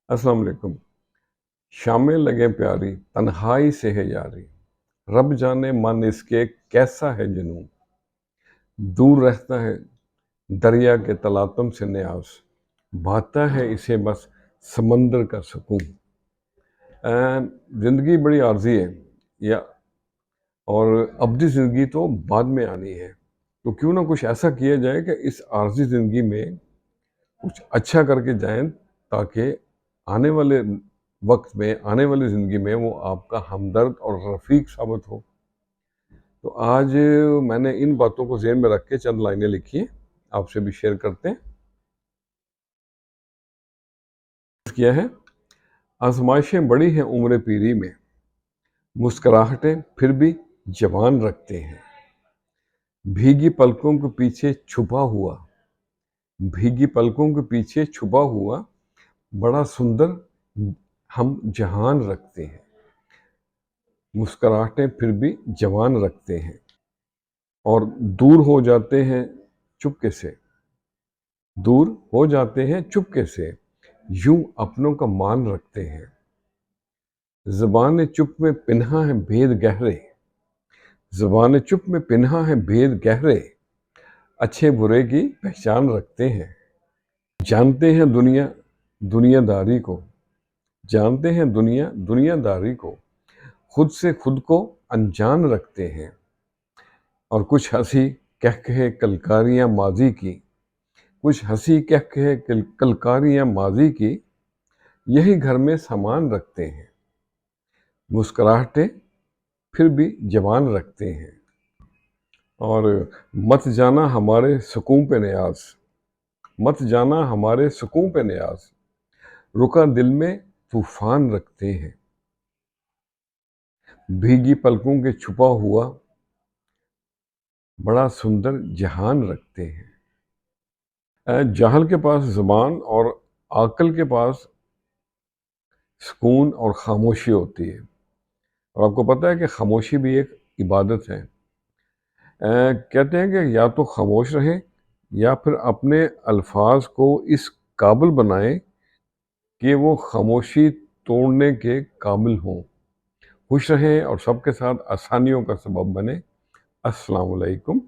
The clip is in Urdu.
السلام علیکم۔ شامیں لگیں پیاری تنہائی سے ہے یاری، رب جانے من اس کے کیسا ہے جنوں، دور رہتا ہے دریا کے تلاطم سے نیاز، بھاتا ہے اسے بس سمندر کا سکون۔ زندگی بڑی عارضی ہے یا اور ابدی زندگی تو بعد میں آنی ہے، تو کیوں نہ کچھ ایسا کیا جائے کہ اس عارضی زندگی میں کچھ اچھا کر کے جائیں، تاکہ آنے والے وقت میں، آنے والی زندگی میں وہ آپ کا ہمدرد اور رفیق ثابت ہو۔ تو آج میں نے ان باتوں کو ذہن میں رکھ کے چند لائنیں لکھی ہیں، آپ سے بھی شیئر کرتے ہیں۔ کیا ہے، آزمائشیں بڑی ہیں عمر پیری میں، مسکراہٹیں پھر بھی جوان رکھتے ہیں، بھیگی پلکوں کے پیچھے چھپا ہوا، بھیگی پلکوں کے پیچھے چھپا ہوا بڑا سندر ہم جہان رکھتے ہیں، مسکراہٹیں پھر بھی جوان رکھتے ہیں، اور دور ہو جاتے ہیں چپکے سے، دور ہو جاتے ہیں چپکے سے، یوں اپنوں کا مان رکھتے ہیں، زبان چپ میں پنہاں ہے بھید گہرے، زبان چپ میں پنہاں ہے بھید گہرے، اچھے برے کی پہچان رکھتے ہیں، جانتے ہیں دنیا داری کو، جانتے ہیں دنیا داری کو، خود سے خود کو انجان رکھتے ہیں، اور کچھ ہنسی کہے کلکاریاں ماضی کی، کچھ ہنسی کہے کلکاریاں ماضی کی، یہی گھر میں سامان رکھتے ہیں، مسکراہٹیں پھر بھی جوان رکھتے ہیں، اور مت جانا ہمارے سکون پہ نیاز، مت جانا ہمارے سکون پہ نیاز، رکا دل میں طوفان رکھتے ہیں، بھیگی پلکوں کے چھپا ہوا بڑا سندر جہان رکھتے ہیں۔ جاہل کے پاس زبان اور عاقل کے پاس سکون اور خاموشی ہوتی ہے، اور آپ کو پتہ ہے کہ خاموشی بھی ایک عبادت ہے۔ کہتے ہیں کہ یا تو خاموش رہیں یا پھر اپنے الفاظ کو اس قابل بنائیں کہ وہ خاموشی توڑنے کے قابل ہوں۔ خوش رہیں اور سب کے ساتھ آسانیوں کا سبب بنیں۔ السلام علیکم۔